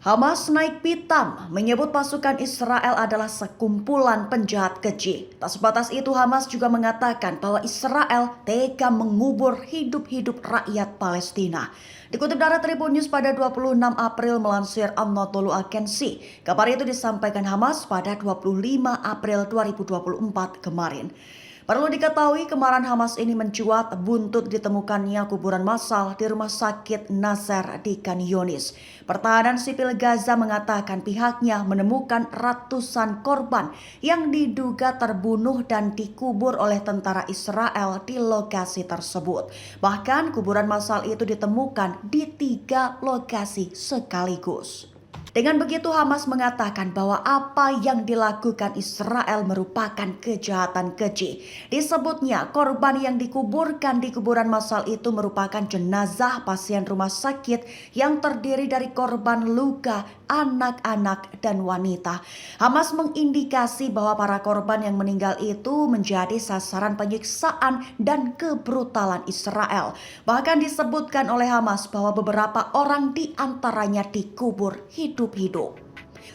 Hamas naik pitam, menyebut pasukan Israel adalah sekumpulan penjahat keji. Tak sebatas itu, Hamas juga mengatakan bahwa Israel tega mengubur hidup-hidup rakyat Palestina. Dikutip dari Tribun News pada 26 April melansir An-Nadolu Agency, kabar itu disampaikan Hamas pada 25 April 2024 kemarin. Perlu diketahui, kemarahan Hamas ini mencuat buntut ditemukannya kuburan massal di rumah sakit Nasser di Khan Yunis. Pertahanan sipil Gaza mengatakan pihaknya menemukan ratusan korban yang diduga terbunuh dan dikubur oleh tentara Israel di lokasi tersebut. Bahkan kuburan massal itu ditemukan di 3 lokasi sekaligus. Dengan begitu, Hamas mengatakan bahwa apa yang dilakukan Israel merupakan kejahatan keji. Disebutnya korban yang dikuburkan di kuburan massal itu merupakan jenazah pasien rumah sakit yang terdiri dari korban luka, anak-anak, dan wanita. Hamas mengindikasi bahwa para korban yang meninggal itu menjadi sasaran penyiksaan dan kebrutalan Israel. Bahkan disebutkan oleh Hamas bahwa beberapa orang di antaranya dikubur hidup.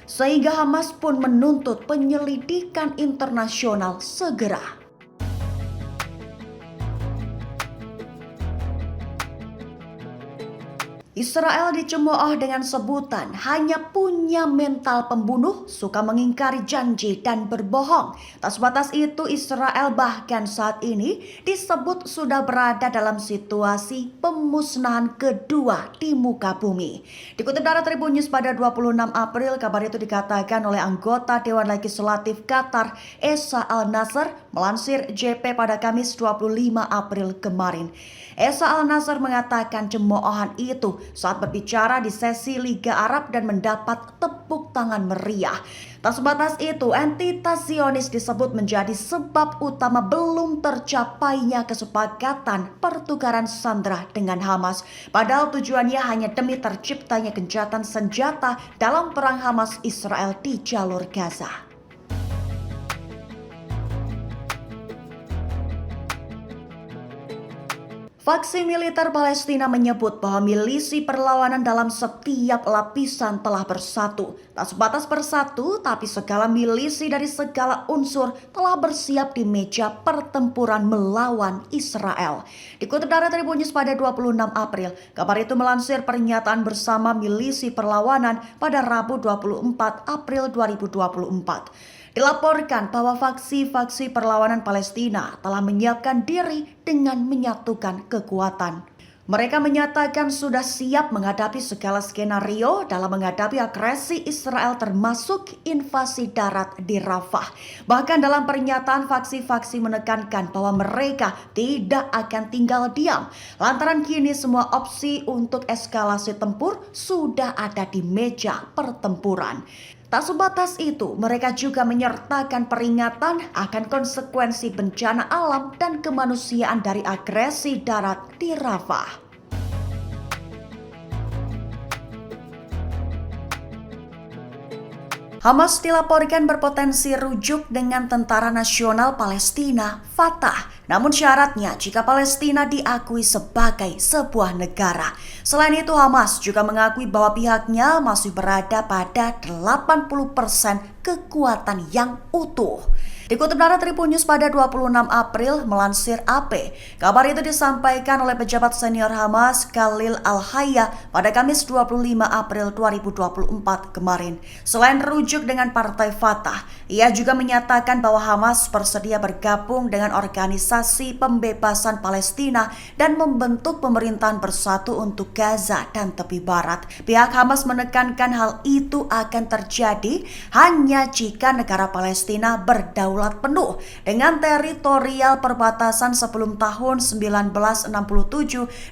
Sehingga Hamas pun menuntut penyelidikan internasional segera. Israel dicemooh dengan sebutan hanya punya mental pembunuh, suka mengingkari janji dan berbohong. Tak sebatas itu, Israel bahkan saat ini disebut sudah berada dalam situasi pemusnahan kedua di muka bumi. Dikutip dari Tribun News pada 26 April, kabar itu dikatakan oleh anggota Dewan Legislatif Qatar, Essa Al-Nasser, melansir JP pada Kamis 25 April kemarin. Essa Al-Nasser mengatakan cemoohan itu saat berbicara di sesi Liga Arab dan mendapat tepuk tangan meriah. Tak sebatas itu, entitas Zionis disebut menjadi sebab utama belum tercapainya kesepakatan pertukaran sandera dengan Hamas. Padahal tujuannya hanya demi terciptanya gencatan senjata dalam perang Hamas Israel di jalur Gaza. Faksi militer Palestina menyebut bahwa milisi perlawanan dalam setiap lapisan telah bersatu. Tak sebatas bersatu, tapi segala milisi dari segala unsur telah bersiap di meja pertempuran melawan Israel. Dikutip dari Tribun News pada 26 April, kabar itu melansir pernyataan bersama milisi perlawanan pada Rabu 24 April 2024. Dilaporkan bahwa faksi-faksi perlawanan Palestina telah menyiapkan diri dengan menyatukan kekuatan. Mereka menyatakan sudah siap menghadapi segala skenario dalam menghadapi agresi Israel termasuk invasi darat di Rafah. Bahkan dalam pernyataan faksi-faksi menekankan bahwa mereka tidak akan tinggal diam. Lantaran kini semua opsi untuk eskalasi tempur sudah ada di meja pertempuran. Tak sebatas itu, mereka juga menyertakan peringatan akan konsekuensi bencana alam dan kemanusiaan dari agresi darat di Rafah. Hamas dilaporkan berpotensi rujuk dengan Tentara Nasional Palestina (Fatah). Namun syaratnya jika Palestina diakui sebagai sebuah negara. Selain itu, Hamas juga mengakui bahwa pihaknya masih berada pada 80% kekuatan yang utuh. Dikutip dari Tribun News pada 26 April melansir AP, kabar itu disampaikan oleh pejabat senior Hamas Khalil Al-Hayya pada Kamis 25 April 2024 kemarin. Selain rujuk dengan Partai Fatah, ia juga menyatakan bahwa Hamas bersedia bergabung dengan Organisasi Pembebasan Palestina dan membentuk pemerintahan bersatu untuk Gaza dan tepi barat. Pihak Hamas menekankan hal itu akan terjadi hanya jika negara Palestina berdaulat penuh dengan teritorial perbatasan sebelum tahun 1967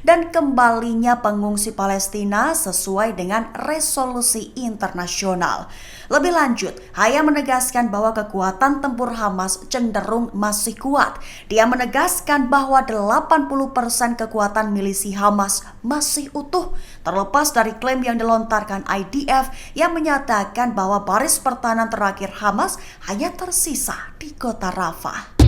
dan kembalinya pengungsi Palestina sesuai dengan resolusi internasional. Lebih lanjut, Hayya menegaskan bahwa kekuatan tempur Hamas cenderung masih kuat. Dia menegaskan bahwa 80% kekuatan milisi Hamas masih utuh, terlepas dari klaim yang dilontarkan IDF yang menyatakan bahwa baris pertahanan terakhir Hamas hanya tersisa di kota Rafah.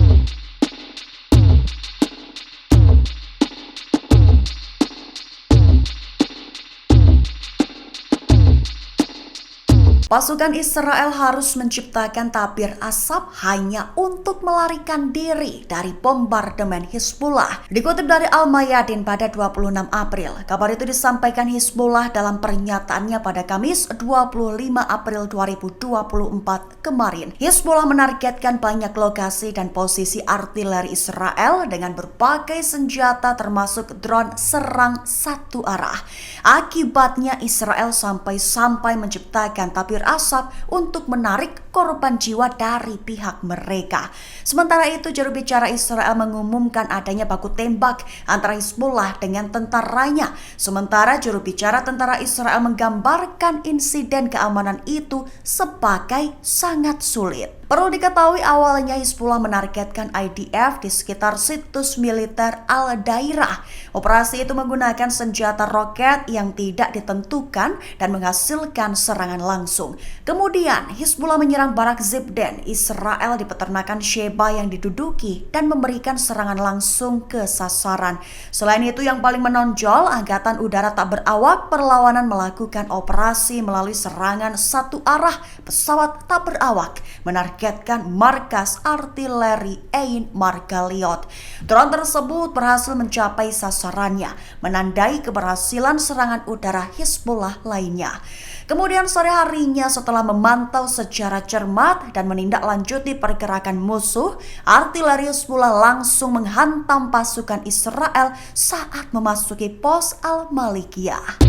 Pasukan Israel harus menciptakan tabir asap hanya untuk melarikan diri dari bombardemen Hizbullah. Dikutip dari Al-Mayadin pada 26 April, kabar itu disampaikan Hizbullah dalam pernyataannya pada Kamis 25 April 2024 kemarin. Hizbullah menargetkan banyak lokasi dan posisi artileri Israel dengan berbagai senjata termasuk drone serang satu arah. Akibatnya Israel sampai menciptakan tabir asap untuk menarik korban jiwa dari pihak mereka. Sementara itu, juru bicara Israel mengumumkan adanya baku tembak antara Hizbullah dengan tentaranya. Sementara juru bicara tentara Israel menggambarkan insiden keamanan itu sebagai sangat sulit. Perlu diketahui awalnya Hizbullah menargetkan IDF di sekitar situs militer Al-Dairah. Operasi itu menggunakan senjata roket yang tidak ditentukan dan menghasilkan serangan langsung. Kemudian Hizbullah menyerang barak Zibden, Israel di peternakan Sheba yang diduduki dan memberikan serangan langsung ke sasaran. Selain itu yang paling menonjol, Angkatan Udara tak berawak perlawanan melakukan operasi melalui serangan satu arah pesawat tak berawak menargetkan markas artileri Ein Margaliot. Drone tersebut berhasil mencapai sasarannya, menandai keberhasilan serangan udara Hizbullah lainnya. Kemudian sore harinya setelah memantau secara cermat dan menindaklanjuti pergerakan musuh, artileri Hizbullah langsung menghantam pasukan Israel saat memasuki pos Al-Malikiyah.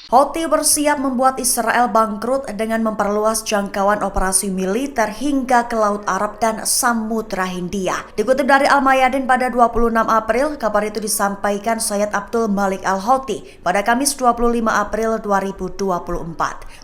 Houthi bersiap membuat Israel bangkrut dengan memperluas jangkauan operasi militer hingga ke Laut Arab dan Samudra Hindia. Dikutip dari Al-Mayadin pada 26 April, kabar itu disampaikan Sayyid Abdul Malik Al-Houthi pada Kamis 25 April 2024.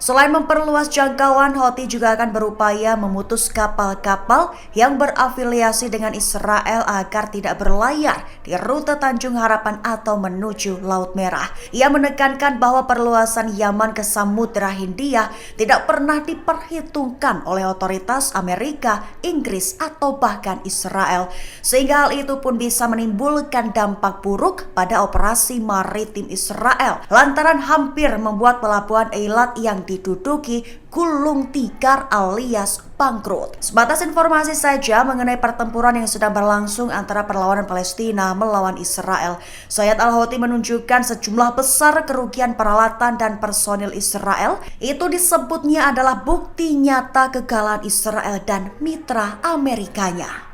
Selain memperluas jangkauan, Houthi juga akan berupaya memutus kapal-kapal yang berafiliasi dengan Israel agar tidak berlayar di rute Tanjung Harapan atau menuju Laut Merah. Ia menekankan bahwa perluasan Yaman ke Samudra Hindia tidak pernah diperhitungkan oleh otoritas Amerika, Inggris, atau bahkan Israel, sehingga hal itu pun bisa menimbulkan dampak buruk pada operasi maritim Israel lantaran hampir membuat pelabuhan Eilat yang diduduki gulung tikar alias bangkrut. Sebatas informasi saja mengenai pertempuran yang sedang berlangsung antara perlawanan Palestina melawan Israel. Sayyid Al-Houthi menunjukkan sejumlah besar kerugian peralatan dan personil Israel. Itu disebutnya adalah bukti nyata kegagalan Israel dan mitra Amerikanya.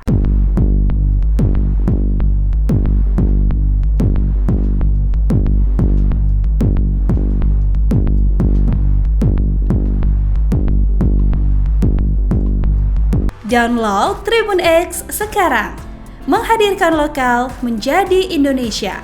Download Tribun X sekarang, menghadirkan lokal menjadi Indonesia.